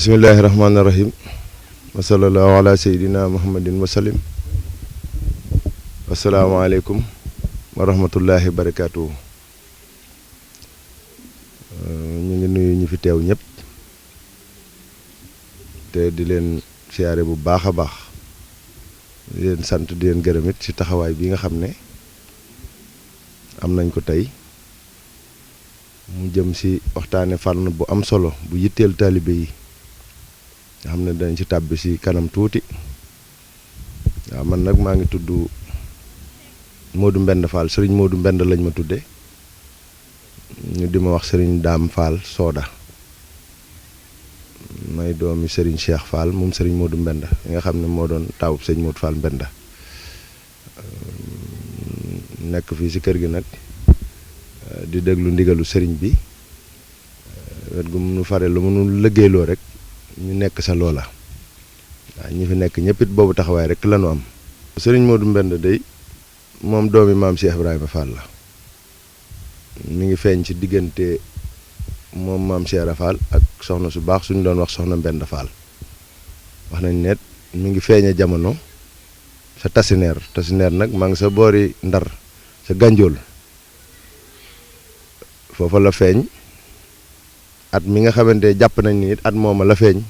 bismillahirrahmanirrahim wa sallallahu ala sayyidina muhammadin wa sallim. Assalamualaikum warahmatullahi wabarakatuh. Ñu ngi nuyu ñi fi teew ñëpp te di leen siyaare bu baax di leen sant di leen gërëm it ci taxawaay bi nga xam ne am nañ ko tey mu jëm ci waxtaane fànn bu am solo bu yitteel taalibe yi nga xam ne dañ ci tàbbi ci kanam tuuti. waaw man nag maa ngi tudd Modou Mbend Fall Serigne Modou Mbend lañ ma tudde ñu di ma wax Serigne Dame Fall Soda may doomi Serigne Cheikh Fall moom Serigne Modou Mbend nga xam ne moo doon taawub Serigne Modou Fall Mbend nekk fii ci kër gi nag di déglu ndigalu Serigne bi wet gu mu nu fare lu mu nu liggéeyloo rek ñu nekk sa loola. waaw ñi fi nekk ñëpp it boobu taxawaay rek la nu am. Serigne Modou Mbend day moom doomi maam Cheikh Ibrahima Fall la mi ngi feeñ ci diggante moom maam Cheikh Fall ak soxna su baax suñu doon wax soxna Mbend Fall wax nañ net mi ngi feeñe jamono sa tasineer nag maa ngi sa boori Ndar sa Gànjool foofa la feeñ at mi nga xamante jàpp nañ ni it at mooma la feeñ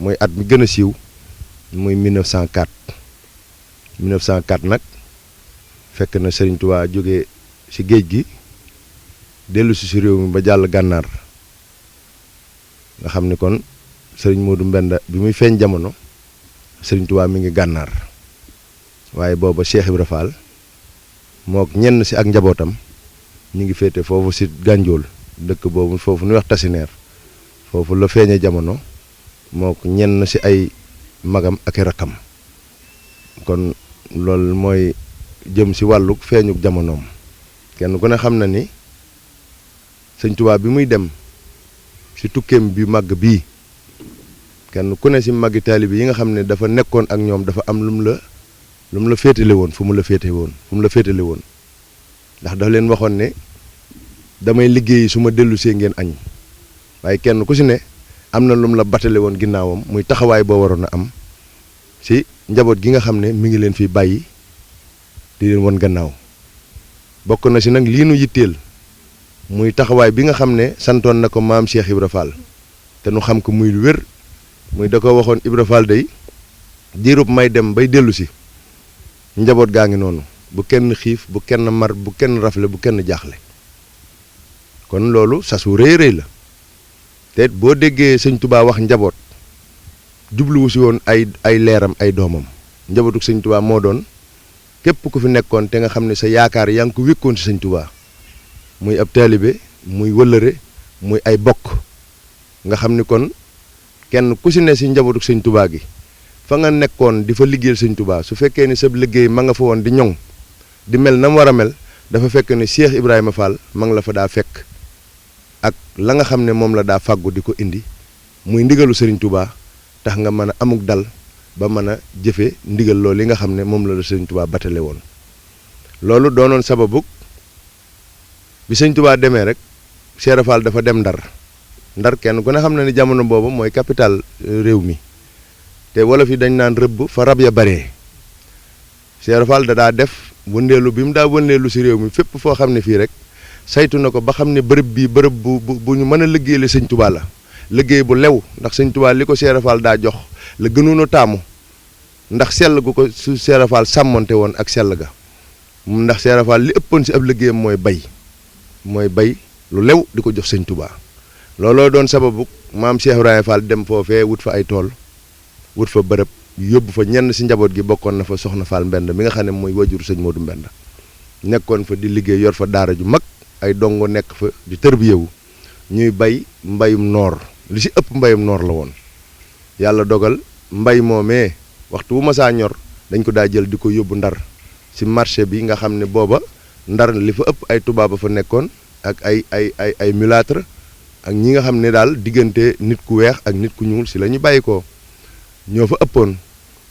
mooy at mi gën a siiw muy 1904 nag fekk na Serigne Touba jóge ci géej gi dellu si réew mi ba jàll gànnaar nga xam ni kon Serigne Modou Mbend bi muy feeñ jamono Serigne Touba mi ngi gànnaar waaye booba Cheikh Ibra Fall mook ñenn ci ak njabootam ñi ngi féete foofu ci Gànjool dëkk boobu foofu nuy wax tasineer foofu la feeñe jamono mook ñenn ci ay magam ak rakam kon loolu mooy jëm ci wàllu feeñuk jamonoom kenn ku ne xam na ni Sëñ Tuubaa bi muy dem ci tukkeem bi màgg bii kenn ku ne ci màggi taalibe yi nga xam ne dafa nekkoon ak ñoom dafa am lu mu la féetale woon fu mu la féetale woon ndax dafa leen waxoon ne damay liggéey su ma dellusee ngeen añ waaye kenn ku ci ne am na lu mu la batale woon ginnaawam muy taxawaay boo waroon a am ci njaboot gi nga xam ne mi ngi leen fi bàyyi di leen won gannaaw bokk na ci nag lii nu yitteel muy taxawaay bi nga xam ne santoon na ko maam Cheikh Ibra Fall te nu xam ko muy lu wér muy da ko waxoon Ibra Fall day diirub may dem bay dellu si njaboot gaa ngi noonu bu kenn xiif bu kenn mar bu kenn rafle bu kenn jaaxle kon loolu sasu rëy la te boo déggee Sëñ Touba wax njaboot jubluwu si woon ay leeram ay doomam njabootuk Sëñ Touba moo doon képp ku fi nekkoon te nga xam ne sa yaakaar yaa ngi ko wékkoon si Sëñ Touba muy ab taalibe muy wëllëre muy ay bokk nga xam ni kon kenn ku si ne si njabootuk Sëñ Touba gi fa nga nekkoon di fa liggéeyal Sëñ Touba su fekkee ni sa liggéey ma nga fa woon di ñoŋ di mel na mu war a mel dafa fekk ni Cheikh Ibrahima Fall ma nga la fa daa fekk ak la nga xam ne moom la daa fàggu di ko indi muy ndigalu Serigne Touba tax nga mën a amuk dal ba mën a jëfe ndigal loolu li nga xam ne moom la Serigne Touba batale woon loolu doonoon sababu bi Serigne Touba demee rek Cheikh Fall dafa dem Ndar kenn ku ne xam na ni jamono boobu mooy capital réew mi te wolof yi dañ naan rëbb fa rab ya baree Cheikh Fall da daa def wëndeelu bi mu daa wëndeelu ci réew mi fépp foo xam ne fii rek saytu na ko ba xam ne bërëb bii bërëb bu ñu mën a liggéeyale Sëñ Touba la liggéey bu lew ndax Sëñ Touba li ko Cheikh Fall daa jox la gënoon a taamu ndax sell gu ko su Cheikh Fall sàmmonte woon ak sell ga ndax Cheikh Fall li ëppoon ci ab liggéeyam mooy bay lu lew di ko jox Sëñ Touba looloo doon sababu maam Cheikh Ibrahima Fall dem foofee wut fa ay tool wut fa bërëb yóbbu fa ñenn ci njaboot gi bokkoon na fa soxna Fall Mbend mi nga xam ne mooy wajuru Sëñ Modou Mbend nekkoon fa di liggéey yor fa daara ju mag ay dongo nekk fa di tërbiyewu ñuy bay mbayum noor li ci ëpp mbayum noor la woon yàlla dogal mbay moomee waxtu wu ma saa ñor dañ ko daa jël di ko yóbbu Ndar ci marché bi nga xam ne booba Ndar li fa ëpp ay tubaab fa nekkoon ak ay mulâtre ak ñi nga xam ne daal diggante nit ku weex ak nit ku ñuul ci la ñu bàyyi ko ñoo fa ëppoon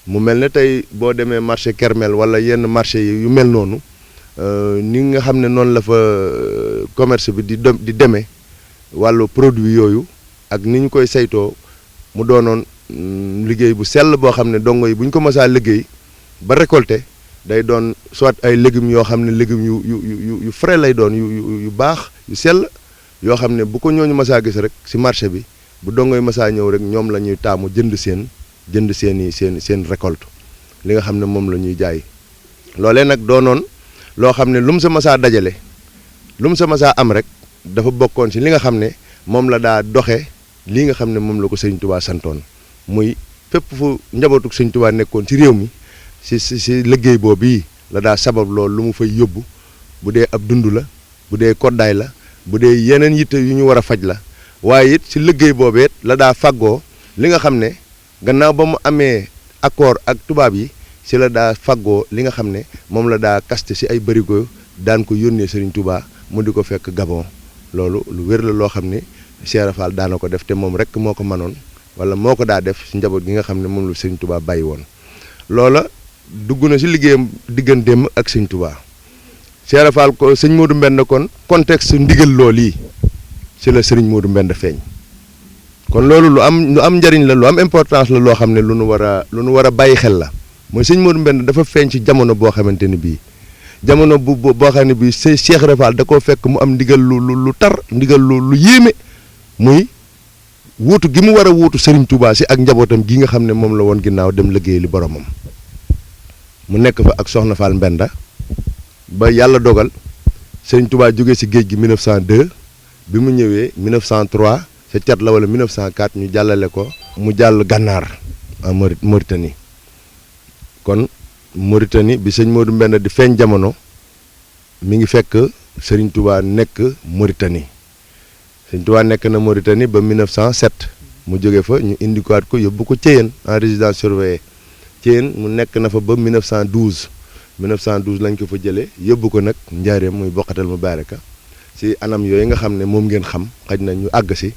mu mel ne tey boo demee marché Kermel wala yenn marché yu mel noonu ni nga xam ne noonu la fa commerce bi di demee wàllu produit yooyu ak ni ñu koy saytoo mu doonoon liggéey bu sell boo xam ne dongo yi bu ñu ko mësaa liggéey ba récolter day doon soit ay légumes yoo xam ne légumes yu frais lay doon yu baax yu sell yoo xam ne bu ko ñooñu mësaa gis rek ci marché bi bu dongo yi mësaa ñëw rek ñoom la ñuy taamu jënd seen récolte li nga xam ne moom la ñuy jaay loolee nag doonoon loo xam ne lu mu sa mësaa dajale lu mu sa mësaa am rek dafa bokkoon ci li nga xam ne moom la daa doxe lii nga xam ne moom la ko Sëriñ Tuubaa santoon muy fépp fu njabootu Sëriñ Tuubaa nekkoon ci réew mi ci liggéey boobu yi la daa sabab loolu lu mu fay yóbbu bu dee ab dund la bu dee koddaay la bu dee yeneen yitte yu ñu war a faj la waaye it ci liggéey boobeet la daa faggoo li nga xam ne gannaaw ba mu amee accord ak tubaab yi ci la daa faggoo li nga xam ne moom la daa kaste ci ay bërigo daan ko yónnee Sëriñ Tuubaa mu di ko fekk Gabon loolu lu wér la loo xam ne Cheikh Fall daana ko def te moom rek moo ko mënoon wala moo ko daa def ci njaboot gi nga xam ne moom la Sëriñ Tuubaa bàyyi woon loola dugg na ci liggéeyam digganteem ak Sëriñ Tuubaa Cheikh Fall ko sëñ Modou Mbenda kon contexte ndigal lool yi ci la Sëriñ Modou Mbenda feeñ kon loolu lu am njariñ la lu am importance la loo xam ne lu nu war a bàyyi xel la mooy sëñ Modou Mbenda dafa feeñ ci jamono boo xamante ni bii jamono boo xam ne bii Cheikh Fall da koo fekk mu am ndigal lu tar ndigal lu yéeme muy wuutu gi mu war a wuutu Serigne Touba si ak njabootam gi nga xam ne moom la woon ginnaaw dem liggéey li boromam mu nekk fa ak Soxna Fall Mbenda ba yàlla dogal Serigne Touba jógee si géej gi 1902 bi mu ñëwee 1903 sa cat la wala 1904 ñu jàllale ko mu jàll gànnaar en Mauritanie kon Mauritanie bi sëñ Modou Mbenda di feeñ jamono mi ngi fekk Serigne Touba nekk Mauritanie Serigne Touba nekk na Mauritanie ba 1907 mu jóge fa ñu indiquaat ko yóbbu ko Thiéyène en résidence surveillée Thiéyène mu nekk na fa ba 1912 lañ ko fa jëlee yóbbu ko nag njaareem muy Bokkatal Mubaaraka si anam yooyu nga xam ne moom ngeen xam xaj na ñu àgg si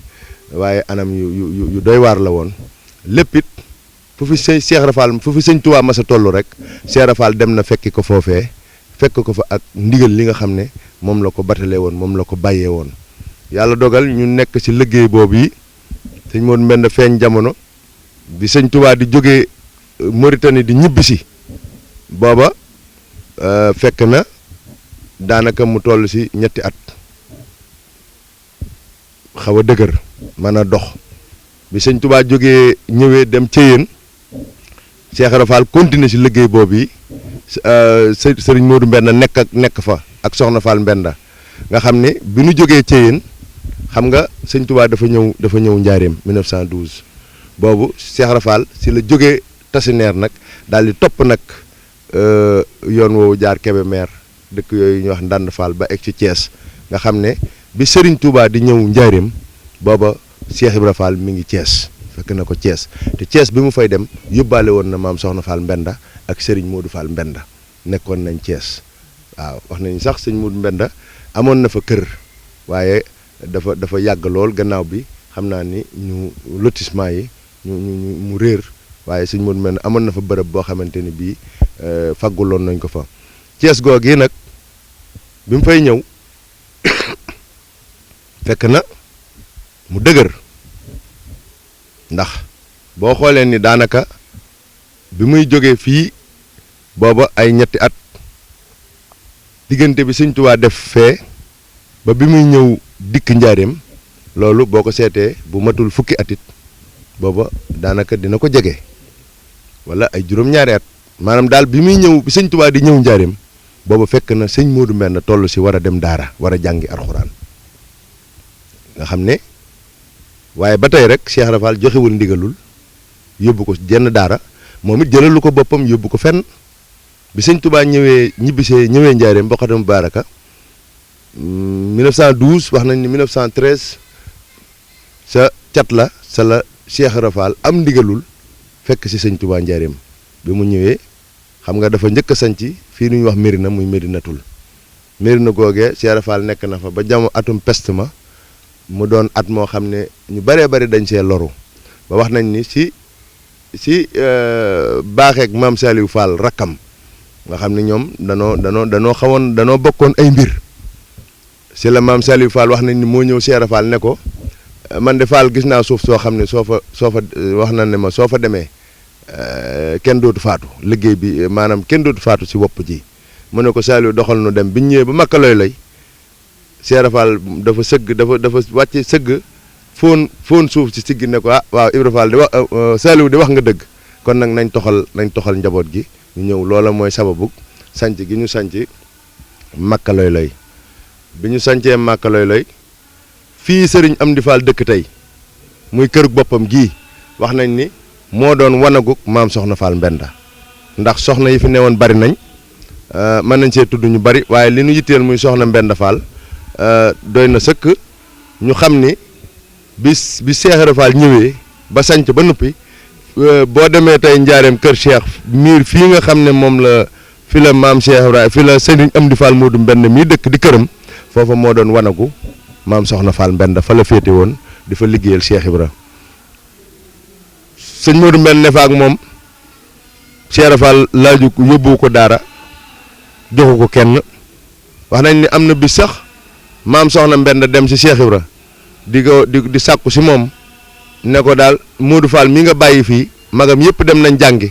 waaye anam yu doy waar la woon lépp it fu fi Cheikh Fall fu fi sëñ Touba mas a toll rek Cheikh Fall dem na fekki ko foofee fekk ko fa ak ndigal li nga xam ne moom la ko batalee woon moom la ko bàyyee woon yàlla dogal ñu nekk ci liggéey boobu yi sëñ Modou Mbenda feeñ jamono bi sëñ Touba di jógee Mauritanie di ñibbisi booba fekk na daanaka mu toll ci ñetti at xaw a dëgër mën a dox bi sëñ Touba jógee ñëwee dem Thiéyène Cheikh Fall continuer ci liggéey boobu yi sëriñ Modou Mbenda nekk fa ak Soxna Fall Mbenda nga xam ne bi nu jógee Thiéyène xam nga sëñ Touba dafa ñëw njaareem 1912 boobu Cheikh Fall ci la jógee Tasineer nag daal di topp nag yoon woowu jaar Kébémer dëkk yooyu ñuy wax Ndand Fall ba egg ci Thiès nga xam ne bi Serigne Touba di ñëw njaareem booba Cheikh Ibra Fall mi ngi Thiès fekk na ko Thiès te Thiès bi mu fay dem yóbbaale woon na maam Soxna Fall Mbenda ak Serigne Modou Fall Mbenda nekkoon nañ Thiès waaw wax nañ sax sëñ Modou Mbenda amoon na fa kër waaye dafa yàgg lool gannaaw bi xam naa ni ñu lotissement yi mu réer waaye sëñ Modou Mbenda amoon na fa bërëb boo xamante ni bii fagguloon nañ ko fa Thiès googu yi nag bi mu fay ñëw fekk na mu dëgër ndax boo xoolee ni daanaka bi muy jógee fii booba ay ñetti at diggante bi sëñ Tuubaa def fee ba bi muy ñëw dikk njaareem loolu boo ko seetee bu matul fukki atit booba daanaka dina ko jege wala ay juróom-ñaari at maanaam daal bi muy ñëw bi sëñ Tuubaa di ñëw njaareem booba fekk na sëñ Modou Mbenda toll si war a dem daara war a jàngi alxuraan nga xam ne waaye ba tey rek Cheikh Rafal joxewul ndigalul yóbbu ko jenn daara moom it jëlalu ko boppam yóbbu ko fenn bi sëñ Touba ñëwee ñëwee njaareem Bokkatal Mubaaraka 1912 wax nañ ni 1913 sa cat la sa la Cheikh Rafal am ndigalul fekk si sëñ Touba njaareem bi mu ñëwee xam nga dafa njëkk a sanc fii nu ñuy wax Mérina muy Médinatul Mérina googee Cheikh Rafal nekk na fa ba jamono atum peste ma mu doon at moo xam ne ñu bëree bëri dañ see loru ba wax nañ ni si baaxeeg maam Saliou Fall rakkam nga xam ne ñoom danoo bokkoon ay mbir si la maam Saliou Fall wax nañ ni moo ñëw Cheikh Fall ne ko man de Fall gis naa suuf soo xam ne soo fa wax na ne ma soo fa demee kenn dootu faatu liggéey bi maanaam kenn dootu faatu si wopp ji mu ne ko Saliou doxal nu dem biñ ñëwee ba makka lay Cheikh Fall dafa sëgg dafa wàcce sëgg foon suuf si siggi ne ko waaw Ibra Fall di wax Saliou di wax nga dëgg kon nag nañ toxal njaboot gi ñu ñëw loola mooy sababu sanc gi ñu sanc makka lay bi ñu sancee makka lay fii sëriñ Amdi Fall dëkk tey muy kërug boppam gii wax nañ ni moo doon wanagug maam soxna Fall Mbenda ndax soxna yi fi newoon bari nañ mën nañ see tudd ñu bari waaye li ñu yitteel muy soxna Mbenda Fall doy na sëkk ñu xam ni bi Cheikh Ibra Fall ñëwee ba sanc ba noppi boo demee tey njaareem kër Cheikh miir fii nga xam ne moom la fi la maam Cheikh Ibra fi la sëriñ Amdi Fall Modou Mbenda mii dëkk di këram foofa moo doon wanagu maam soxna Fall Mbenda fa la féete woon di fa liggéeyal Cheikh Ibra sëñ Modou Mbenda ne fa ak moom Cheikh Ibra Fall laaju yóbbu ko daara joxu ko kenn wax nañ ni am na bis sax maam soxna Mbenda dem si Cheikh Ibra di sàkku si moom ne ko daal Modou Fall mi nga bàyyi fii magam yëpp dem nañ jàngi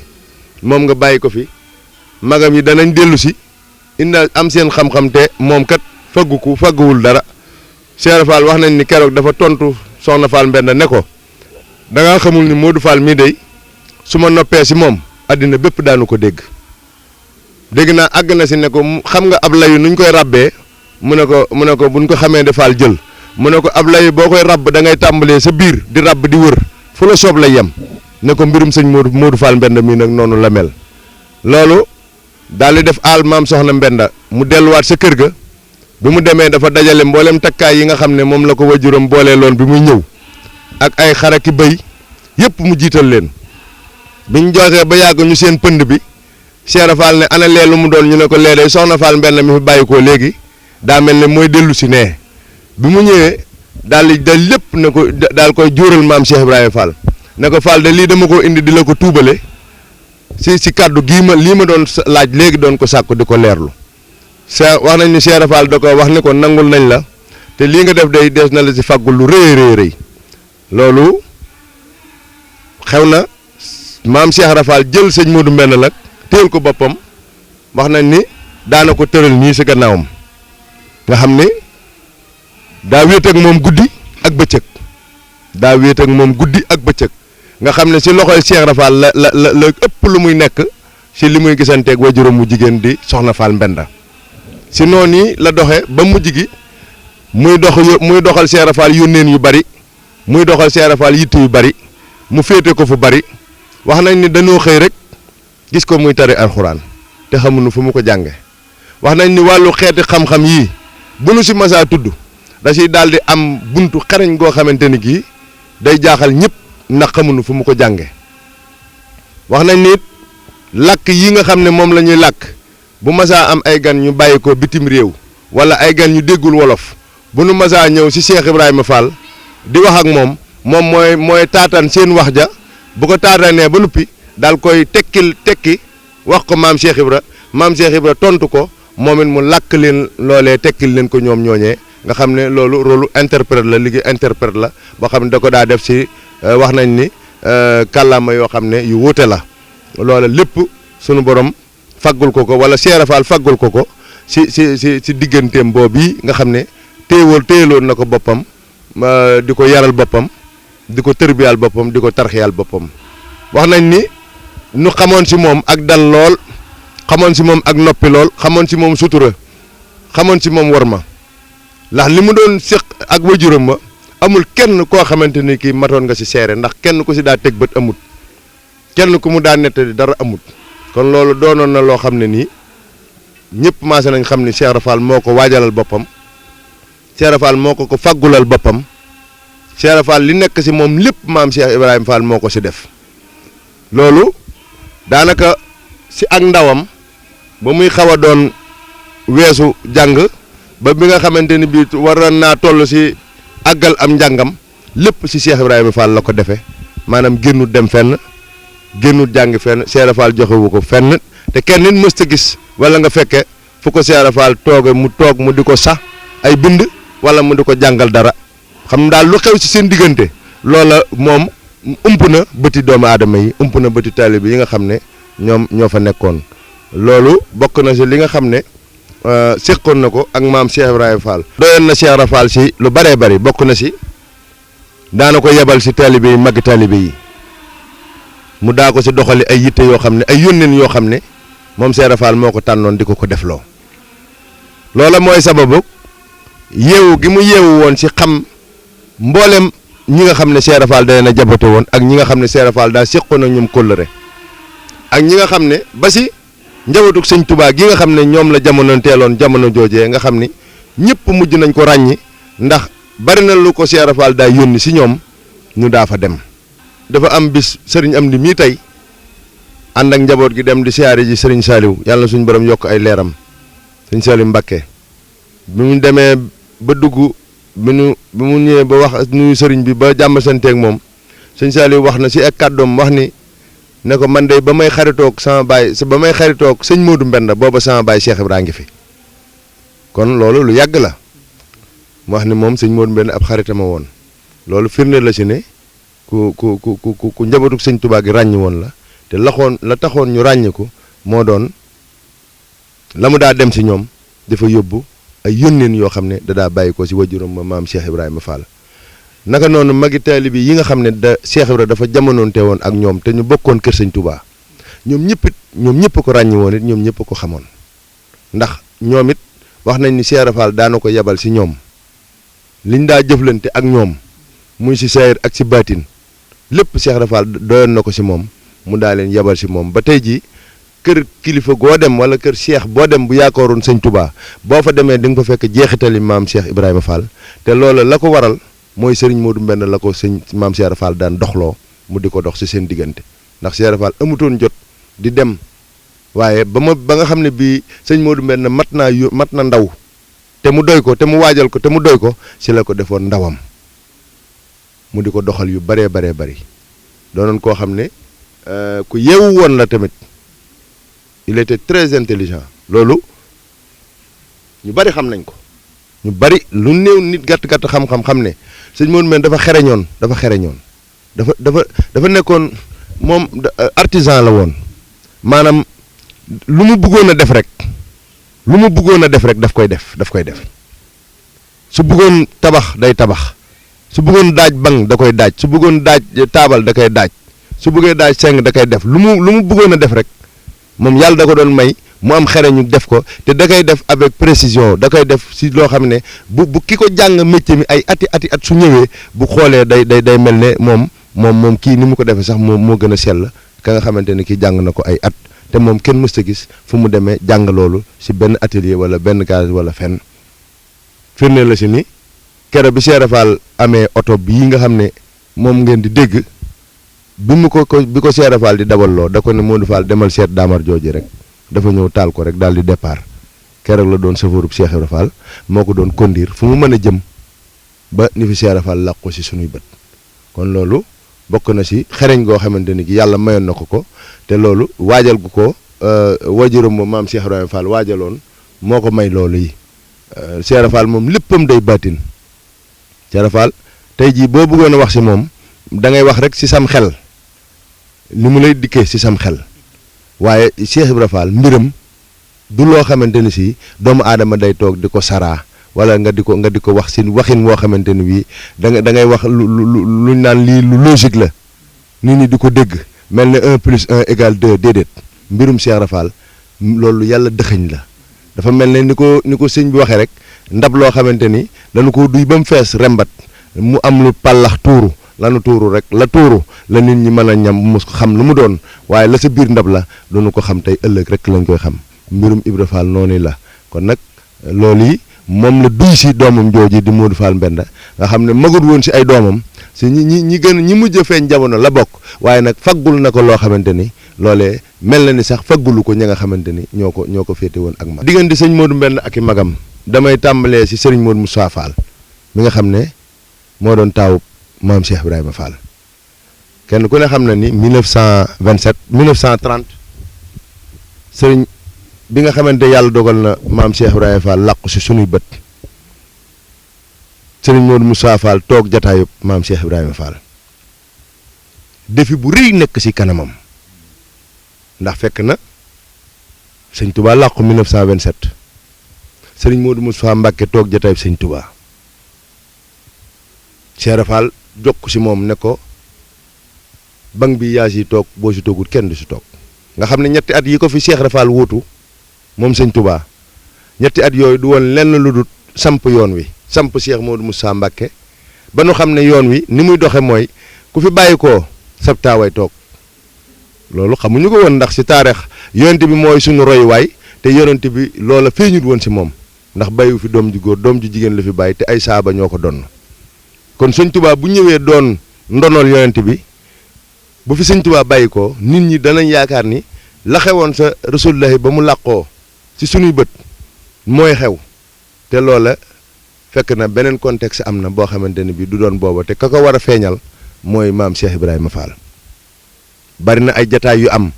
moom nga bàyyi ko fi magam yi danañ dellu si inda am seen xam-xam te moom kat fagguwul dara Cheikh Ibra Fall wax nañ ni keroog dafa tontu soxna Fall Mbenda ne ko da ngaa xamul ni Modou Fall mii day su ma noppee si moom àddina bépp daanu ko dégg naa àgg na si ne ko xam nga ab layu nuñ koy rabbee mu ne ko buñ ko xamee de Fall jël mu ne ko ab layu boo koy rabb da ngay tàmbalee sa biir di rabb di wër fu la soob lay yem ne ko mbirum sëñ Modou Fall Mbenda mii nag noonu la mel loolu daal di def aal maam soxna Mbenda mu delluwaat sa kër ga bi mu demee dafa dajale mboolem takkaay yi nga xam ne moom la ko wajuram boolee loon bi muy ñëw ak ay xaraki bëy yëpp mu jiital leen biñ joxee ba yàgg ñu seen pënd bi Cheikh Ibra Fall ne ana lee lu mu doon ñu ne ko lee day soxna Fall Mbenda mi fi bàyyi ko léegi daa mel ne mooy dellu si nee bi mu ñëwee daal lépp ne ko daal koy jóoral maam Cheikh Ibrahima Fall ne ko Fall de lii dama ko indi di la ko tuubale si kàddu lii ma doon laaj léegi doon ko sàkku di ko leerlu wax nañ ni Cheikh Ibra Fall da ko wax ni ko nangul nañ la te lii nga def day des na la si fàggul lu rëy loolu xew na maam Cheikh Ibra Fall jël sëñ Modou Mbenda nag téel ko boppam wax nañ ni daana ko tëral nii si gannaawam nga xam ni daa wéet ak moom guddi ak bëccëg nga xam ne si loxoy Cheikh Ibra Fall la ëpp lu muy nekk si li muy gisanteeg wajuram mu jigéen di soxna Fall Mbenda si noonu yi la doxe ba mujj gi muy doxal Cheikh Ibra Fall yónneen yu bari muy doxal Cheikh Ibra Fall yitte yu bari mu féete ko fu bari wax nañ ni dañoo xëy rek gis ko muy tari alxuraan te xamuñu fu mu ko jànge wax nañ ni wàllu xeeti xam-xam yii bu nu si masaa tudd da siy daal di am buntu xarañ goo xamante ni kii day jaaxal ñëpp ndax xamuñu fu mu ko jànge wax nañ ni làkk yi nga xam ne moom la ñuy làkk bu masaa am ay gan ñu bàyyi ko bitim réew wala ay gan ñu déggul wolof bu nu masaa ñëw si Cheikh Ibrahima Fall di wax ak moom mooy taataan seen wax ja bu ko taataanee ba noppi daal koy tekki wax ko maam Cheikh Ibra tontu ko moom it mu làkk leen loolee tekkil leen ko ñoom ñooñee nga xam ne loolu rôle interprète la liggéey interprète la boo xam ne da ko daa def si wax nañ ni kàllaama yoo xam ne yu wuute la loola lépp sunu borom faggul ko wala Cheikh Ibra Fall faggul ko si digganteem boobu yi nga xam ne téyeloon na ko boppam di ko yaral boppam di ko tërbiyaal boppam di ko tarxiyaal boppam wax nañ ni nu xamoon si moom ak dal lool xamoon si moom ak noppi lool xamoon si moom sutura xamoon si moom worma ndax li mu doon séq ak wajuram ba amul kenn koo xamante ni kii matoon nga si seere ndax kenn ku si daa teg bët amut kenn ku mu daa nettali dara amut kon loolu doonoon na loo xam ne nii ñëpp maase nañ xam ni Cheikh Ibra Fall moo ko waajalal boppam Cheikh Ibra Fall moo ko faggulal boppam Cheikh Ibra Fall li nekk si moom lépp maam Cheikh Ibrahima Fall moo ko si def loolu daanaka si ak ndawam ba muy xaw a doon weesu jàng ba bi nga xamante ni bii war naa toll si àggal am njàngam lépp si Cheikh Ibrahima Fall la ko defee maanaam génnut dem fenn génnut jàng fenn Cheikh Ibra Fall joxewu ko fenn te kenn nit mës ta gis wala nga fekke fu ko Cheikh Ibra Fall tooge mu toog mu di ko sax ay bind wala mu di ko jàngal dara xam daal lu xew ci seen diggante loola moom ump na bëti doomu aadama yi ump na bëti taalibe yi nga xam ne ñoom ñoo fa nekkoon loolu bokk na si li nga xam ne séqoon na ko ak maam Cheikh Ibrahima Fall. doyoon na Cheikh Ibrahima Fall si lu bëree bëri bokk na si daana ko yebal si taalibe yi màgg taalibe yi mu daa ko si doxali ay yitte yoo xam ne ay yónneen yoo xam ne moom Cheikh Ibrahima Fall moo ko tànnoon di ko ko defloo loola mooy sababu yeewu gi mu yeewu woon si xam mboolem ñi nga xam ne Cheikh Ibrahima Fall da leen a jabote woon ak ñi nga xam ne Cheikh Ibrahima Fall daa séqoon ak ñoom kóllëre ak ñi nga xam ne ba si njabootuk sëñ Touba gi nga xam ne ñoom la jamono teeloon jamono joojee nga xam ni ñëpp mujj nañ ko ràññi ndax bari na lu ko Cheikh Ibrahima Fall daa yónni si ñoom ñu daa fa dem. dafa am bis sëriñ Amdi mii tey ànd ak njaboot gi dem di siyaare ji sëriñ Saliou yàlla na suñu borom yokk ay leeram sëñ Saliou Mbacké bi mu demee ba dugg bi mu ñëwee ba wax nuyu sëriñ bi ba jàmm santeeg moom sëñ Saliou wax na si ak kàddoom wax ni ne ko man de ba may xaritoog sama baay ba may xaritoog sëñ Modou Mbenda booba sama baay Cheikh Ibra ngi fi kon loolu lu yàgg la mu wax ni moom sëñ Modou Mbenda ab xaritama woon loolu firnde la si ne ku njabootu sëñ Touba gi ràññ woon la te la taxoon ñu ràññ ko moo doon la mu daa dem si ñoom dafa yóbbu ay yónneen yoo xam ne da daa bàyyi ko si wajuram ma maam Cheikh Ibrahima Fall naka noonu magi taalibe yi nga xam ne Cheikh Ibrahima dafa jamonoonte woon ak ñoom te ñu bokkoon kër sëñ Touba ñoom ñëpp ko ràññi woon it ñoom ñëpp ko xamoon ndax ñoom it wax nañ ni Cheikh Ibrahima Fall daana ko yebal si ñoom liñ daa jëflante ak ñoom muy si saayir ak si baatin lépp Cheikh Ibrahima Fall doyoon na ko si moom mu daa leen yebal si moom ba tey jii kër kilifa goo dem wala kër Cheikh boo dem bu yaakaaroon sëñ Touba boo fa demee di nga fa fekk jeexitali maam Cheikh Ibrahima Fall te loola la ko waral mooy Serigne Modou Mbenda la ko sëñ maam Cheikh Ibrahima Fall daan doxloo mu di ko dox si seen diggante ndax Cheikh Ibrahima Fall amutoon jot di dem waaye ba nga xam ne bii sëñ Modou Mbenda mat na ndaw te mu doy ko te mu waajal ko te mu doy ko si la ko defoon ndawam mu di ko doxal yu bëree bëri doonoon koo xam ne ku yeewu woon la tamit il était très intelligent loolu ñu bëri xam nañ ko ñu bëri lu néew nit gàtt xam-xam xam ne sëñ Modou Mbenda dafa xereñoon dafa nekkoon moom artisan la woon maanaam lu mu bëggoon a def rek daf koy def su bëggoon tabax day tabax su bëggoon daaj bang da koy daaj su bëggoon daaj taabal da koy daaj su bëggee daaj seng da koy def lu mu bëggoon a def rek moom yàlla da ko doon may mu am xereñu def ko te da koy def avec précision da koy def si loo xam ne bu ki ko jàng métier mi ay ati at su ñëwee bu xoolee day mel ne moom kii ni mu ko defee sax moo gën a sell ka nga xamante ne kii jàng na ko ay at te moom kenn mësta gis fu mu demee jàng loolu si benn atelier wala benn gaz wala fenn firnde la si ni kere bi Cheikh Fall amee oto bii nga xam ne moom ngeen di dégg bi ko Cheikh Fall di dawalloo da ko ne Modou Fall demal seet daamar jooju rek dafa ñëw taal ko rek daal di départ keroog la doon chauffeur bu Cheikh Fall moo ko doon conduire fu mu mën a jëm ba ni fi Cheikh Fall làq ko si sunuy bët kon loolu bokk na si xereñ goo xamante ni ki yàlla mayoon na ko te loolu waajal gu ko wajuram moom maam Cheikh Ibrahima Fall waajaloon moo ko may loolu yi Cheikh Fall moom léppam day baatin Cheikh Fall tey jii boo bëggoon a wax si moom da ngay wax rek si sam xel ni mu lay dikkee si sam xel waaye Cheikh Ibrahima Fall mbiram du loo xamante ni si doomu aadama day toog di ko saraa wala nga di ko wax si waxin woo xamante ni bii da ngay wax luñ naan lii lu logique la nit ñi di ko dégg mel ne 1 + 1 = 2 déedéet mbirum Cheikh Ibrahima Fall loolu yàlla dëxëñ la dafa mel ne ni ko sëñ bi waxee rek ndab loo xamante ni dañu ko duy ba mu fees rembat mu am lu pàllax tuuru lanu tuuru rek la tuuru la nit ñi mën a ñam mu xam lu mu doon waaye la sa biir ndab la doonu ko xam tey ëllëg rek lañ koy xam mbirum Ibra Fall noonu la kon nag loolu yi moom la duy si doomam jooji di Modou Fall Mbenda nga xam ne magut woon si ay doomam si ñi mujj a feeñ jamono la bokk waaye nag faggul na ko loo xamante ni loolee mel na ni sax faggulu ko ña nga xamante ni ñoo ko féete woon ak mag diggante sëñ Modou Mbenda ak i magam damay tàmbalee si sëriñ Modou Moussa Fall mi nga xam ne moo doon taawu maam Cheikh Ibrahima Fall kenn ku ne xam na ni 1930 sëriñ bi nga xamante yàlla dogal na maam Cheikh Ibrahima Fall làqu si sunuy bët sëriñ Modou Moussa Fall toog jataayub maam Cheikh Ibrahima Fall defi bu rëy nekk ci kanamam ndax fekk na sëñ Touba làqu 1927 sëriñ Modou Moussa Mbacke toog jataayub sëñ Touba Cheikh Fall jokk ci moom ne ko bang bi yaa si toog boo si toogul kenn du si toog nga xam ne ñetti at yi ko fi Cheikh Fall wuutu moom sëñ Touba ñetti at yooyu du woon lenn lu dul samp yoon wi samp Cheikh Modou Moussa Mbacke ba nu xam ne yoon wi ni muy doxe mooy ku fi bàyyi koo sab taaway toog loolu xamuñu ko woon ndax ci taarix yonent bi mooy suñu royuwaay te yonent bi loola feeñut woon ci moom ndax bàyyiwu fi doom ju góor doom ju jigéen la fi bàyyi te ay saaba ñoo ko donn kon sëñ Touba bu ñëwee doon ndonol yonent bi bu fi sëñ Touba bàyyi ko nit ñi danañ yaakaar ni la xewoon sa rasulullahi ba mu làqoo ci suñuy bët mooy xew te loola fekk na beneen contexte am na boo xamante ne bi du doon booba te ka ko war a feeñal mooy maam Cheikh Ibrahima Fall bari na ay jataay yu am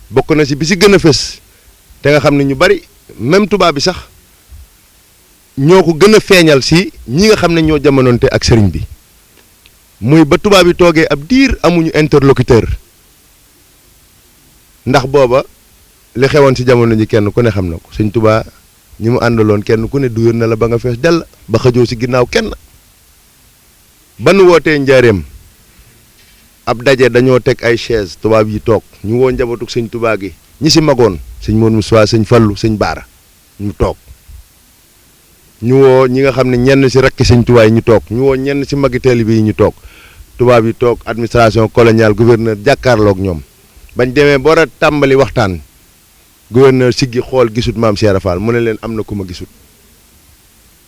bokk na ci bi ci gën a fës te nga xam ne ñu bari même tubaab bi sax ñoo ko gën a feeñal ci ñi nga xam ne ñoo jamonoonte ak sëriñ bi muy ba tubaab bi toogee ab diir amuñu interlocuteur ndax booba li xewoon ci jamono ji kenn ku ne xam na ko sëñ Touba ñi mu àndaloon kenn ku ne duyoon na la ba nga fees dell ba xëjoo ci ginnaaw kenn ba nu wootee njaareem ab daje dañoo teg ay chaise tubaab yi toog ñu woo njabootug sëñ Touba gi ñi ci magoon sëñ Modou Moussa sëñ Fallu sëñ Baara ñu toog ñu woo ñi nga xam ne ñenn ci rakki sëñ Touba yi ñu toog ñu woo ñenn ci magi taalibe yi ñu toog tubaab yi toog administration coloniale gouverneur jàkkaarloog ñoom bañ demee ba war a tàmbali waxtaan gouverneur siggi xool gisut maam Cheikh Fall mu ne leen am na ku ma gisut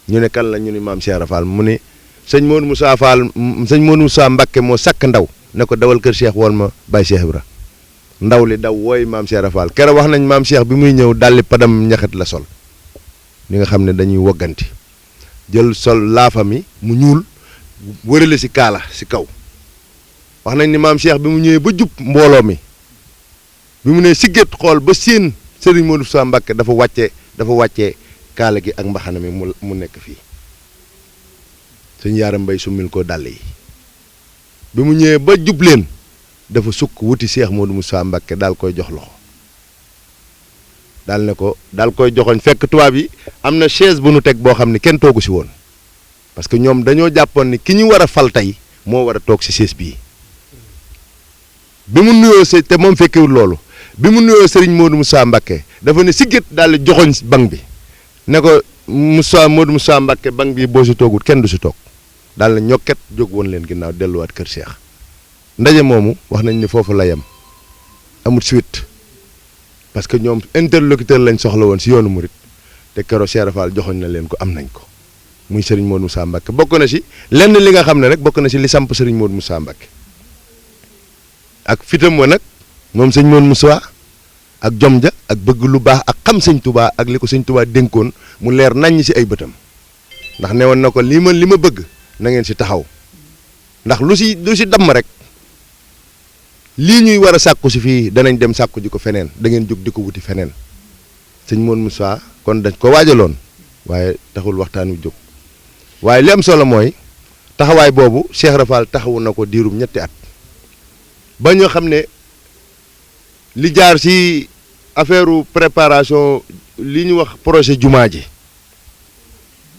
ñu ne kan la ñu ni maam Cheikh Fall mu ne sëñ Modou Moussa Fall sëñ Modou Moussa Mbacke moo sakk ndaw ne ko dawal kër Cheikh woon ma Baye Cheikh Ibra ndaw li daw wooy maam Cheikh Fall keroog wax nañ maam Cheikh bi muy ñëw dalli padam ñaxet la sol li nga xam ne dañuy wogganti jël sol laafa mi mu ñuul wërale ci kaala ci kaw wax nañ ni maam Cheikh bi mu ñëwee ba jub mbooloo mi bi mu ne sigget xool ba séen Serigne Modou Moussa Mbacke dafa wàccee kaala gi ak mbaxana mi mu nekk fii sëñ Yaaram Mbay summil ko dàll yi bi mu ñëwee ba jub leen dafa sukk wuti Cheikh Modou Moussa Mbacke daal koy jox loxo daal ne ko daal koy joxoñ fekk tubaab yi am na chaise bu nu teg boo xam ne kenn toogu si woon parce que ñoom dañoo jàppoon ni ki ñu war a fal tey moo war a toog si chaise bii bi mu nuyoo te moom fekkewul loolu bi mu nuyoo Serigne Modou Moussa Mbacke dafa ne sigget daal di joxoñ banc bi ne ko Modou Moussa Mbacke banc bi boo si toogul kenn du si toog daal na ñokket jóg woon leen ginnaaw delluwaat kër Cheikh ndaje moomu wax nañ ni foofu la yem amul suite parce que ñoom interlocuteur lañ soxla woon si yoonu murit te keroog Cheikh Fall joxoñ na leen ko am nañ ko muy Serigne Modou Moussa Mbacke bokk na si lenn li nga xam ne rek bokk na si li samp Serigne Modou Moussa Mbacke ak fitam wa nag moom sëñ Modou Moussa ak jom ja ak bëgg lu baax ak xam sëñ Touba ak li ko sëñ Touba dénkoon mu leer naññ si ay bëtam ndax ne woon na ko li ma bëgg na ngeen si taxaw ndax lu si damm rek lii ñuy war a sàkku si fii danañ dem sàkku ji ko feneen da ngeen jóg di ko wuti feneen sëñ Modou Moussa kon dañ ko waajaloon waaye taxul waxtaan wi jóg waaye li am solo mooy taxawaay boobu Cheikh Rafal taxawu na ko diirum ñetti at ba ñoo xam ne li jaar ci affaire préparation li ñu wax projet jumaa ji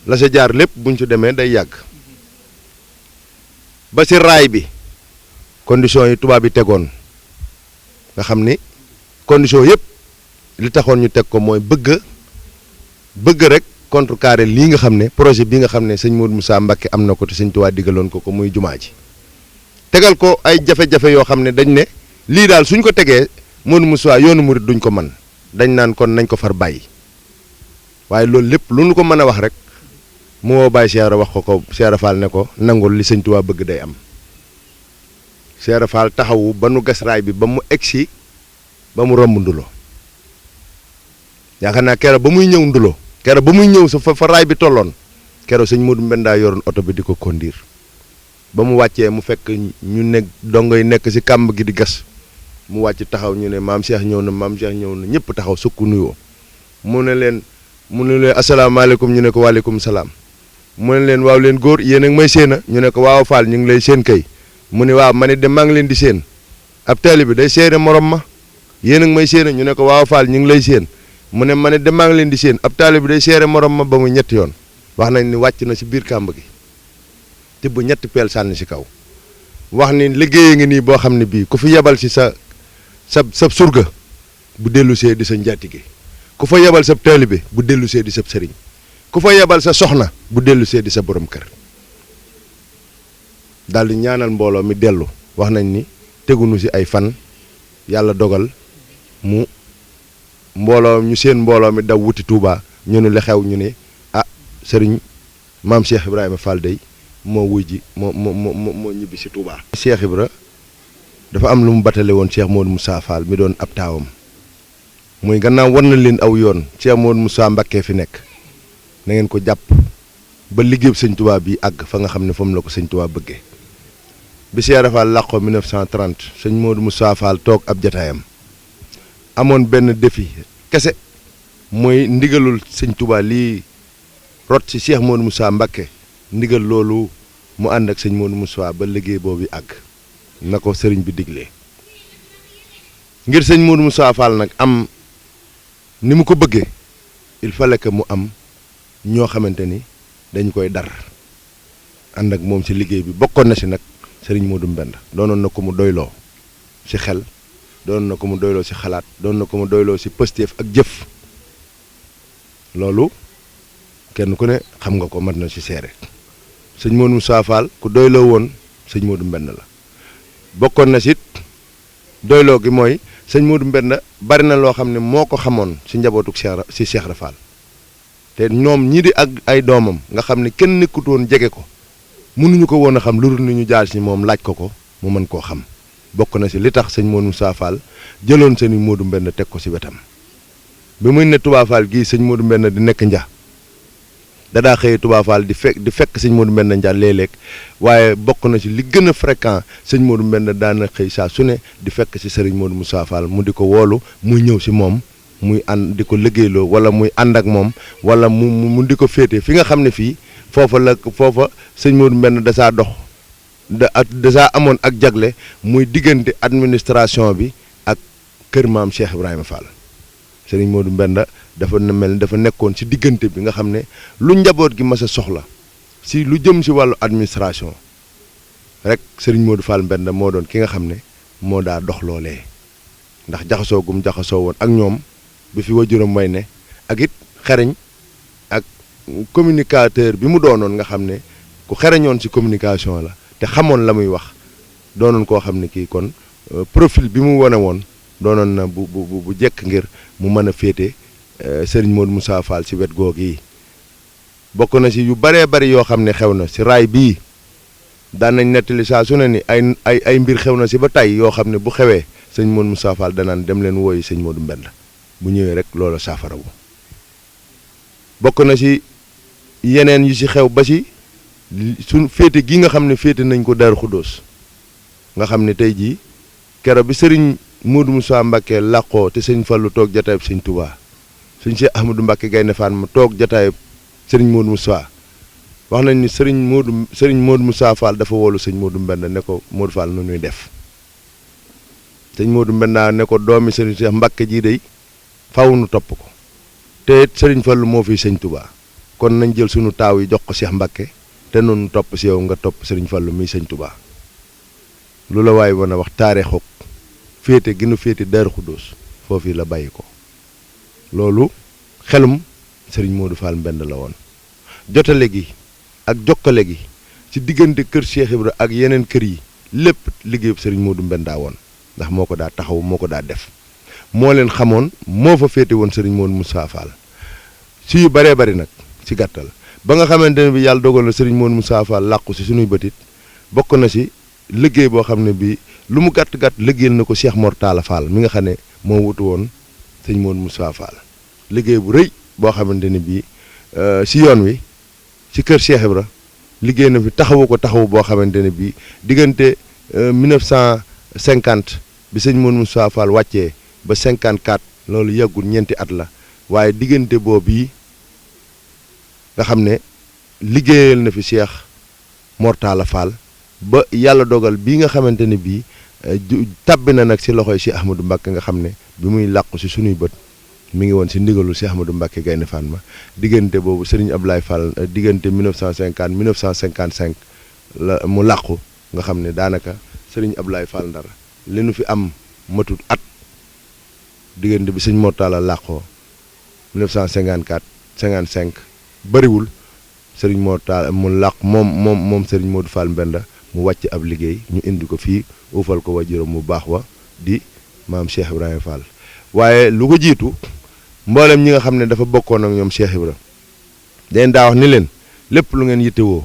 la sa jaar lépp buñ ci demee day yàgg ba ci raay bi conditions yi tubaab bi tegoon nga xam ni conditions yëpp li taxoon ñu teg ko mooy bëgg rek contrecarrer lii nga xam ne projet bi nga xam ne sëñ Modou Moussa Mbacke am na ko te sëñ Tuubaa digaloon ko muy jumaa ji tegal ko ay jafe-jafe yoo xam ne dañ ne lii daal suñ ko tegee Modou Moussa yoonu murit duñ ko man dañ naan kon nañ ko far bàyyi waaye loolu lépp lu nu ko mën a wax rek mu woo Baye Cheikh wax ko Cheikh Fall ne ko nangul li sëñ Tuubaa bëgg day am Cheikh Fall taxawu ba nu gas raay bi ba mu egsi ba mu romb ndulo yaakaar naa keroog ba muy ñëw ndulo keroog ba muy ñëw sa fa raay bi tolloon keroog sëñ Modou Mbenda yoroon oto bi di ko conduire ba mu wàccee mu fekk ñu nekk dongo yi nekk ci kàmb gi di gas mu wàcc taxaw ñu ne maam Cheikh ñëw na ñëpp taxaw sukk nuyoo mu ne leen asalaamaaleykum ñu ne ko waaleykum salaam mu ne leen waaw leen góor yéen ak may séen a ñu ne ko waaw Fall ñu ngi lay séen kay mu ne waaw ma ne de maa ngi leen di séen ab taalibe bi day séene morom ma yéen ak may séen a ñu ne ko waaw Fall ñu ngi lay séen mu ne ma ne de maa ngi leen di séen ab taalibe bi day séene morom ma ba mu ñetti yoon wax nañ ni wàcc na si biir kàmb gi tibb ñetti peel sànni si kaw wax ni liggéeye ngi nii boo xam ne bii ku fi yebal si sa surga bu dellu see di sa njaatige ku fa yebal sa taalibe bu dellu see di sa sëriñ ku fa yebal sa soxna bu dellu see di sa borom kër daal di ñaanal mbooloo mi dellu wax nañ ni tegunu si ay fan yàlla dogal mu mbooloo ñu seen mbooloo mi daw wuti Touba ñu ne la xew ñu ne ah sëriñ maam Cheikh Ibrahima Fall day moo wuy ji moo ñibbi si Touba. Cheikh Ibra dafa am lu mu batale woon Cheikh Modou Moussa Fall mi doon ab taawam muy gannaaw war na leen aw yoon Cheikh Modou Moussa Mbacké fi nekk na ngeen ko jàpp ba liggéey sëñ Touba bi àgg fa nga xam ne foofu la ko sëñ Touba bëggee bi Cheikh Ibra Fall làqoo 1930 sëñ Modou Moussa Fall toog ab jataayam amoon benn défi kese mooy ndigalul sëñ Touba lii rot ci Cheikh Modou Moussa Mbacké ndigal loolu mu ànd ak sëñ Modou Moussa ba liggéey boobu àgg na ko sëriñ bi diglee ngir sëñ Modou Moussa Fall nag am ni mu ko bëggee il fallait que mu am ñoo xamante ni dañu koy dar ànd ak moom ci liggéey bi bokkoon na ci nag sëriñ Modou Mbenda doonoon na ko mu doyloo ci xel doonoon na ko mu doyloo ci xalaat doon na ko mu doyloo ci pëstéef ak jëf loolu kenn ku ne xam nga ko mat na ci seere sëñ Modou Moussa Fall ku doyloo woon sëñ Modou Mbenda la bokkoon na ci doyloo gi mooy sëñ Modou Mbenda bari na loo xam ne moo ko xamoon ci njabootu Cheikh Ibra Fall te ñoom ñii di ak ay doomam nga xam ne kenn nekkutoon jege ko mënuñu ko woon a xam lu dul ni ñu jaar ci moom laaj ko mu mën koo xam bokk na ci li tax sëñ Modou Moussa Fall jëloon sëñ Modou Mbenda teg ko ci wetam bi muy ne Touba Fall gii sëñ Modou Mbenda di nekk nja dadaa xëyee Touba Fall di fekk sëñ Modou Mbenda nja léeg-léeg waaye bokk na ci li gën a fréquent sëñ Modou Mbenda daana xëy saa su ne di fekk ci sëriñ Modou Moussa Fall mu di ko woolu muy ñëw ci moom muy ànd di ko liggéeyloo wala muy ànd ak moom wala mu di ko féete fi nga xam ne fii foofa sëñ Modou Mbenda dasaa dox dasaa amoon ak jagle muy diggante administration bi ak kër maam Cheikh Ibrahima Fall sëriñ Modou Mbenda dafa mel dafa nekkoon ci diggante bi nga xam ne lu njaboot gi mas a soxla si lu jëm ci wàllu administration rek sëriñ Modou Fall Mbenda moo doon ki nga xam ne moo daa dox loolee ndax jaxasoo gum jaxasoo woon ak ñoom bi fi wajuram way ne ak it xereñ ak communicateur bi mu doonoon nga xam ne ku xereñoon ci communication la te xamoon la muy wax doonoon koo xam ne kii kon profil bi mu wane woon doonoon na bu jekk ngir mu mën a féete sëriñ Modou Moussa Fall ci wet googu yi bokk na ci yu baree bari yoo xam ne xew na ci raay bii daan nañ nettali saa su ne ni ay mbir xew na ci ba tey yoo xam ne bu xewee sëñ Modou Moussa Fall danaan dem leen wooyi sëñ Modou Mbenda bu ñëwee rek loolu saafara wu bokk na ci yeneen yu ci xew ba ci suñ féete gi nga xam ne féete nañ ko Daaru Xuddoos nga xam ne tey jii kero bi sëriñ Modou Moussa Mbacké làqoo te sëñ Fallu toog jataayub sëñ Touba sëñ Cheikh Ahmadou Mbacké Gaynde Fatma toog jataayub sëriñ Modou Moussa wax nañ ni sëriñ Modou Moussa Fall dafa woolu sëñ Modou Mbenda ne ko Modou Fall nu ñuy def sëñ Modou Mbenda ne ko doomi sëriñ Cheikh Mbacké jii day faw nu topp ko te sëriñ Fallu moo fi sëñ Touba kon nañ jël sunu taaw yi jox ko Cheikh Mbacké te noonu topp si yow nga topp sëriñ Fallu mi sëñ Touba lu la waaye mën a wax taarixu féete gi nu féete Daaru Xuddoos foofu la bàyyi ko loolu xelum sëriñ Modou Fall Mbenda la woon jotale gi ak jokkale gi ci diggante kër Cheikh Ibra ak yeneen kër yi lépp liggéeyub sëriñ Modou Mbenda woon ndax moo ko daa taxaw moo ko daa def moo leen xamoon moo fa féete woon sëriñ Modou Moussa Fall si yu baree bari nag ci gàttal ba nga xamante ne bi yàlla dogal na sëriñ Modou Moussa Fall làqu si suñuy bëtit bokk na si liggéey boo xam ne bi lu mu gàtt-gàtt liggéeyal na ko Cheikh Mor Talla Fall mi nga xam ne moo wutu woon sëñ Modou Moussa Fall liggéey bu rëy boo xamante ne bii si yoon wi ci kër Cheikh Ibra liggéey na fi taxawu ko taxawu boo xamante ne bii diggante 1950 bi sëñ Modou Moussa Fall wàccee ba 54 loolu yàggul ñeenti at la waaye diggante boobu yi nga xam ne liggéeyal na fi Cheikh Mortala Fall ba yàlla dogal bii nga xamante ne bii tàbbi na nag si loxoy Cheikh Ahmadou Mbacké nga xam ne bi muy làqu si sunuy bët mi ngi woon si ndigalul Cheikh Ahmadou Mbacké Gaïndé Fatma diggante boobu Serigne Abdoulaye Fall diggante 1950 1955 la mu làqu nga xam ne daanaka Serigne Abdoulaye Fall Ndar li nu fi am matut at diggante bi sëñ Mortala làqoo 1954 55 bëriwul Serigne Mortala mu làq moom Serigne Modou Fall Mbenda mu wàcc ab liggéey ñu indi ko fii uufal ko wajuram mu baax wa di maam Cheikh Ibrahima Fall waaye lu ko jiitu mboolem ñi nga xam ne dafa bokkoon ak ñoom Cheikh Ibra dañ daa wax ni leen lépp lu ngeen yittewoo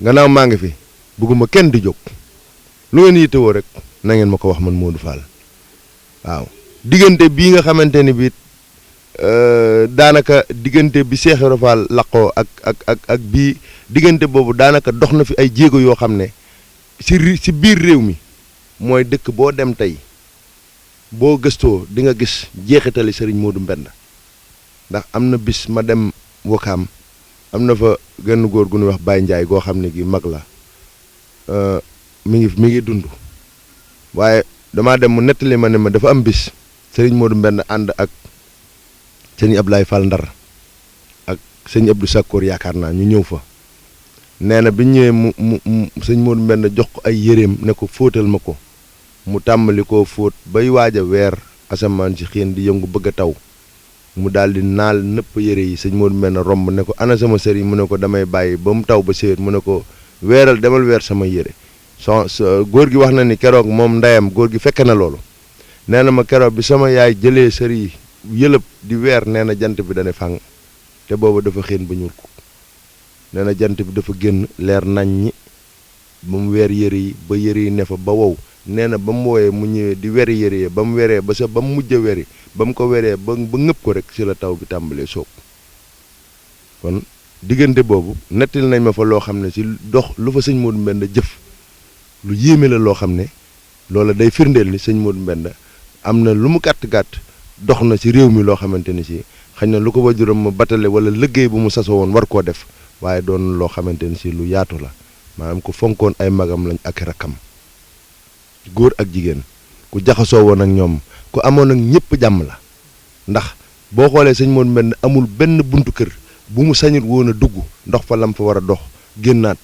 gannaaw maa ngi fi bëgguma kenn di jóg lu ngeen yittewoo rek na ngeen ma ko wax man Modou Fall waaw diggante bii nga xamante ni bii daanaka diggante bi Cheikh Ibra Fall laqoo ak bii diggante boobu daanaka dox na fi ay jéego yoo xam ne si biir réew mi mooy dëkk boo dem tey boo gëstoo di nga gis jeexitali Serigne Modou Mbenda ndax am na bis ma dem Wakaam am na fa genn góor gu ñuy wax Baye Ndiaye goo xam ne gi mag la mi ngi dund waaye damaa dem mu nettali ma ne ma dafa am bis Serigne Modou Mbenda ànd ak sëñ Abdoulaye Fall Ndar ak sëñ Abdou Sakkoor yaakaar naa ñu ñëw fa nee na bi ñëwee mu sëñ Modou Mbenda jox ko ay yéreem ne ko fóotal ma ko mu tàmbali koo fóot bay waaj a weer asamaan si xiin di yëngu bëgg a taw mu daal di naal nëpp yére yi sëñ Modou Mbenda romb ne ko ana sama sëriñ mu ne ko damay bàyyi ba mu taw ba séet mu ne ko weeral demal weer sama yére góor gi wax na ni keroog moom ndeyam góor gi fekk na loolu nee na ma keroog bi sama yaay jëlee sëriñ yëlëb di weer nee na jant bi dane fang te booba dafa xiin ba ñuul ko nee na jant bi dafa génn leer nañ ñi ba mu weer yére yi ba yére yi ne fa ba wow nee na ba mu woowee mu ñëwee di weri yére yi ba mu weree ba sa ba mu mujj a weri ba mu ko weree ba ngëpp ko rek ci la taw bi tàmbalee soob kon diggante boobu nettali nañ ma fa loo xam ne ci dox lu fa sëñ Modou Mbenda jëf lu yéeme la loo xam ne loola day firndeel ni sëñ Modou Mbenda am na lu mu gàtt-gàtt dox na ci réew mi loo xamante ni si xañ na lu ko wajuram ma batale wala liggéey bu mu sasoo woon war koo def waaye doon loo xamante ni si lu yaatu la maanaam ku fonkoon ay magam lañ ak rakkam góor ak jigéen ku jaxasoo woon ak ñoom ku amoon ak ñëpp jàmm la ndax boo xoolee sëñ Modou Mbenda amul benn buntu kër bu mu sañul woon a dugg ndox fa lam fa war a dox génnaat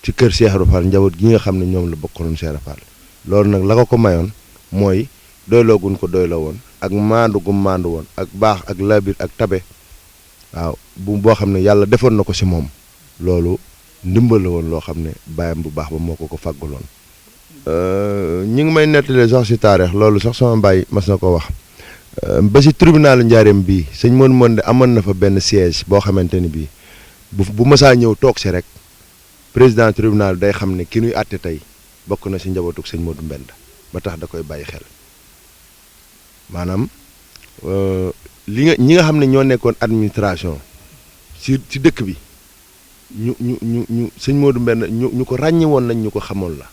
ci kër Cheikh Ibra Fall njaboot gi nga xam ne ñoom la bokkaloon Cheikh Ibra Fall loolu nag la ko mayoon mooy doyloo gun ko doyloo woon ak maandu gu maandu woon ak baax ak labir ak tabe waaw boo xam ne yàlla defoon na ko ci moom loolu ndimbal la woon loo xam ne bàyyam bu baax ba moo ko fàggaloon ñi ngi may nettali sax ci taarix loolu sax sama mbaay mas na ko wax ba ci tribunalu Njaareem bii sëñ Modou Mbenda amoon na fa benn siège boo xamante ni bii bu mësaa ñëw toog ci rek président tribunal day xam ne ki ñuy àtte tey bokk na ci njabootug sëñ Modou Mbenda ba tax da koy bàyyi xel maanaam ñi nga xam ne ñoo nekkoon administration ci dëkk bi ñu sëñ Modou Mbenda ñu ko ràññe woon nañ ñu ko xamoon la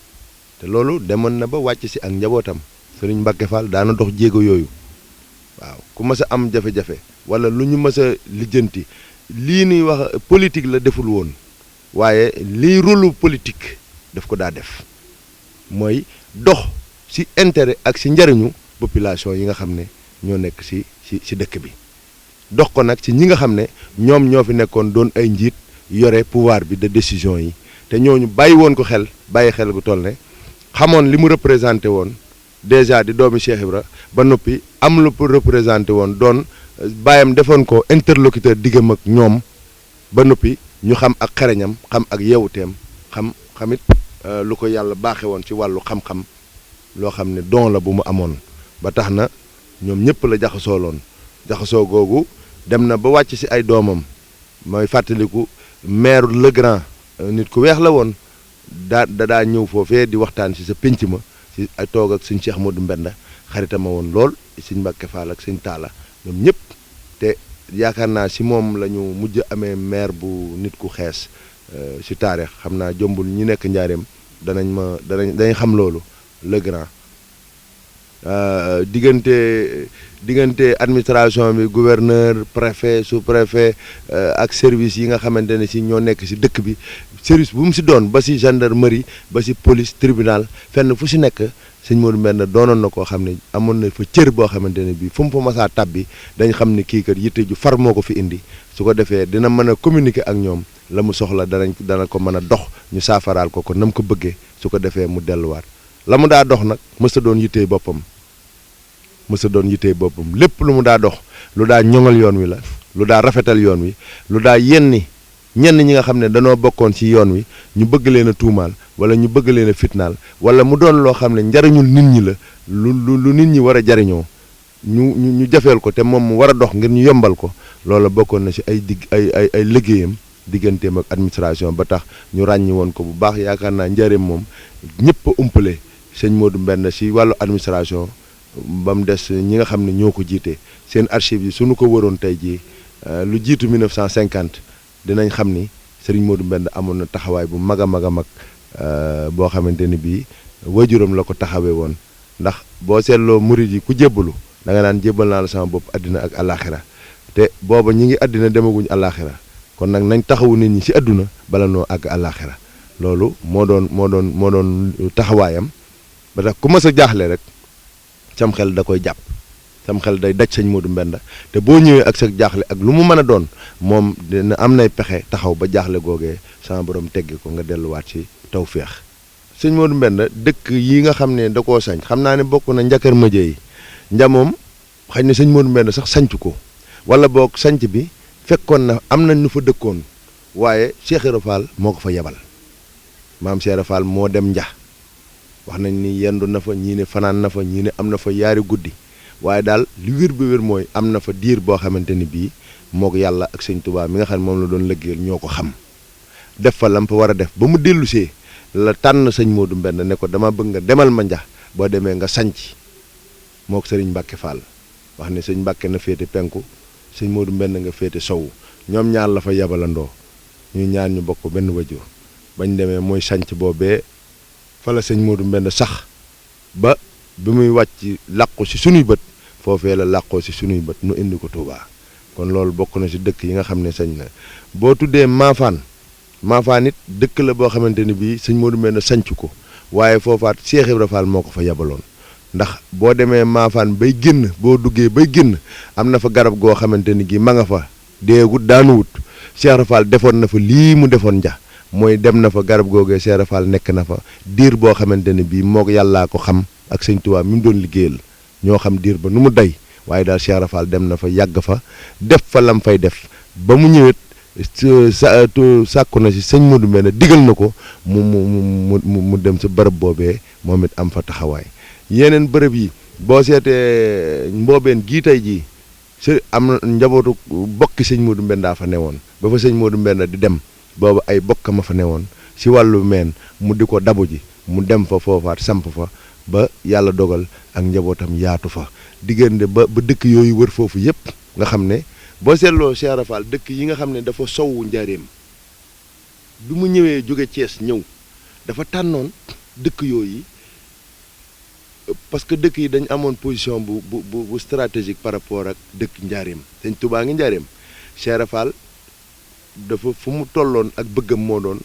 te loolu demoon na ba wàcc ci ak njabootam Serigne Mbacké Fall daana dox jéego yooyu waaw ku mës a am jafe-jafe wala lu ñu mës a lijjanti lii nuy wax politique la deful woon waaye lii rôle politique daf ko daa def mooy dox ci intérêt ak ci njariñu population yi nga xam ne ñoo nekk ci dëkk bi dox ko nag ci ñi nga xam ne ñoom ñoo fi nekkoon doon ay njiit yore pouvoir bi de décision yi te ñooñu bàyyi woon ko xel bàyyi xel gu toll ne xamoon li mu représenté woon déjà di doomi Cheikh Ibra ba noppi am lu pour représenté woon doon bàyyam defoon ko interlocuteur diggam ak ñoom ba noppi ñu xam ak xereñam xam ak yeewuteem xamit lu ko yàlla baaxe woon ci wàllu xam-xam loo xam ne don la bu mu amoon ba tax na ñoom ñëpp la jaxasoo googu dem na ba wàcc ci ay doomam mooy fàttaliku maire Legrand nit ku weex la woon daa ñëw foofee di waxtaan ci sa pénc ma ci ay toog ak sëñ Cheikh Modou Mbenda xaritama woon lool sëñ Mbacké Fall ak sëñ Talla ñoom ñëpp te yaakaar naa ci moom la ñu mujj amee maire bu nit ku xees ci taarix xam naa jombul ñi nekk njaareem danañ xam loolu Legrand diggante administration bi gouverneur préfet sous-préfet ak service yi nga xamante ne si ñoo nekk si dëkk bi service bu mu si doon ba si gendarmerie ba si police tribunal fenn fu si nekk sëñ Modou Mbenda doonoon na koo xam ne amoon na fa cër boo xamante ne bii fu mu fa masaa tabbi dañ xam ne kii kat yitte ju far moo ko fi indi su ko defee dina mën a communiquer ak ñoom la mu soxla dana ko mën a dox ñu saafaraal ko nam ko bëggee su ko defee mu delluwaat la mu daa dox nag mës a doon yittee boppam lépp lu mu daa dox lu daa ñoŋal yoon wi la lu daa rafetal yoon wi lu daa ñenn ñi nga xam ne danoo bokkoon ci yoon wi ñu bëgg leen a tuumaal wala ñu bëgg leen a fitnaal wala mu doon loo xam ne njariñul nit ñi la lu nit ñi war a jariñoo ñu jafeel ko te moom mu war a dox ngir ñu yombal ko loola bokkoon na ci ay liggéeyam digganteem ak administration ba tax ñu ràññi woon ko bu baax yaakaar naa njëriñ moom ñëpp a umpale sëñ Modou Mbenda ci wàllu administration ba mu des ñi nga xam ne ñoo ko jiite seen archive yi suñu ko waroon tey jii lu jiitu 1950 dinañ xam ni Serigne Modou Mbenda amoon na taxawaay bu mag a mag a mag boo xamante ni bii waajuram la ko taxawee woon ndax boo seetloo murid yi ku jébbalu da nga naan jébbal naa la sama bopp àddina ak àllaaxira te booba ñi ngi àddina demaguñ àllaaxira kon nag nañ taxawu nit ñi ci àdduna bala noo àgg àllaaxira loolu moo doon taxawaayam ba tax ku mës a jaaxle rek sam xel da koy jàpp sam xel day daj sëñ Modou Mbenda te boo ñëwee ak sa jaaxle ak lu mu mën a doon moom dina am nay pexe taxaw ba jaaxle googee sama borom teggi ko nga delluwaat ci tawféex sëñ Modou Mbenda dëkk yi nga xam ne da koo sañ xam naa ne bokk na njakar mëje yi njamoom xëy na sëñ Modou Mbenda sax sañc ko wala boog sañc bi fekkoon na am na ñu fa dëkkoon waaye Cheikh Ibra Fall moo ko fa yebal maam Cheikh Ibra Fall moo dem nja wax nañ ni yendu na fa ñii ne fanaan na fa ñii ne am na fa yaari guddi waaye daal li wér bi wér mooy am na fa diir boo xamante ni bii mook yàlla ak sëñ Tuubaa mi nga xam ne moom la doon liggéeyal ñoo ko xam def fa lam fa war a def ba mu dellusee la tànn sëñ Modou Mbenda ne ko dama bëgg nga demal ma njax boo demee nga sanc mook sëriñ Mbàkke Fall wax ne sëñ Mbàkke na féete penku sëñ Modou Mbenda nga féete sowu ñoom ñaar la fa yabalandoo ñu ñaar ñu bokk benn wajur bañ demee mooy sanc boobee fa la sëñ Modou Mbenda sax ba bi muy wàcc làqu ci sunuy bët foofee la làqoo ci sunuy bët nu indi ko Touba kon loolu bokk na ci dëkk yi nga xam ne sañ na boo tuddee Maafaan it dëkk la boo xamante ni bii sëñ Modou Mbenda sanc ko waaye foofaat Cheikh Ibra Fall moo ko fa yabaloon ndax boo demee Maafaan bay génn boo duggee bay génn am na fa garab goo xamante ni gi ma nga fa deegut daanuwut Cheikh Ibra Fall defoon na fa lii mu defoon nja mooy dem na fa garab googee Cheikh Ibra Fall nekk na fa diir boo xamante ni bii mook yàllaa ko xam ak sëñ Tuubaa mi mu doon liggéeyal ñoo xam diir ba nu mu day waaye daal Cheikh Ibra Fall dem na fa yàgg fa def fa lam fay def ba mu ñëwet sàkku na si sëñ Modou Mbenda digal na ko mu dem sa bërëb boobee moom it am fa taxawaay yeneen bërëb yi boo seetee mboobeen gii tey jii am na njabootu bokki sëñ Modou Mbenda fa newoon ba fa sëñ Modou Mbenda di dem boobu ay bokk ma fa newoon si wàllu meen mu di ko dabu ji mu dem fa foofaat samp fa ba yàlla dogal ak njabootam yaatu fa diggante ba dëkk yooyu wër foofu yëpp nga xam ne boo seetloo Cheikh Ibra Fall dëkk yi nga xam ne dafa sowwu njaareem bi mu ñëwee jóge Thiès ñëw dafa tànnoon dëkk yooyu parce que dëkk yi dañ amoon position bu stratégique par rapport ak dëkk njaareem sëñ Tuubaa ngi njaareem Cheikh Ibra Fall dafa fu mu tolloon ak bëggam moo doon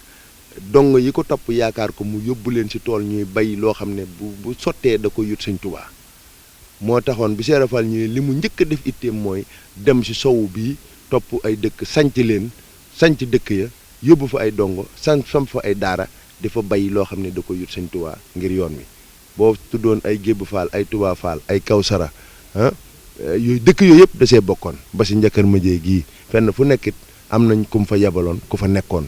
dong yi ko topp yaakaar ko mu yóbbu leen ci tool ñuy bay loo xam ne bu sottee da ko yut sëñ Tuubaa moo taxoon bi Cheikh Ibra Fall ñëwee li mu njëkk a def itteem mooy dem ci sowu bii topp ay dëkk sanc dëkk ya yóbbu fa ay dongo sam fa ay daara di fa bay loo xam ne da ko yut sëñ Tuubaa ngir yoon wi boo tuddoon ay Gébb Fall ay Touba Fall ay Kawsara yooyu dëkk yooyu yëpp da see bokkoon ba si njëkkër mëjee gii fenn fu nekkit am nañ ku mu fa yabaloon ku fa nekkoon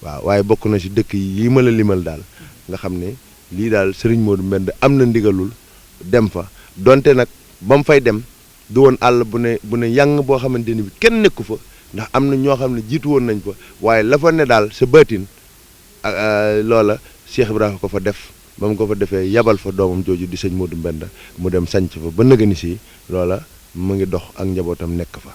waaw waaye bokk na si dëkk yi ma la limal daal nga xam ne lii daal Serigne Modou Mbenda am na ndigalul dem fa donte nag ba mu fay dem du woon àll bu ne yang boo xamante ni bi kenn nekku fa ndax am na ñoo xam ne jiitu woon nañ fa waaye la fa ne daal sa bëtin loola Cheikh Ibrahima ko fa def ba mu ko fa defee yabal fa doomam jooju di sëñ Modou Mbenda mu dem sanc fa ba nëgëni si loola mu ngi dox ak njabootam nekk fa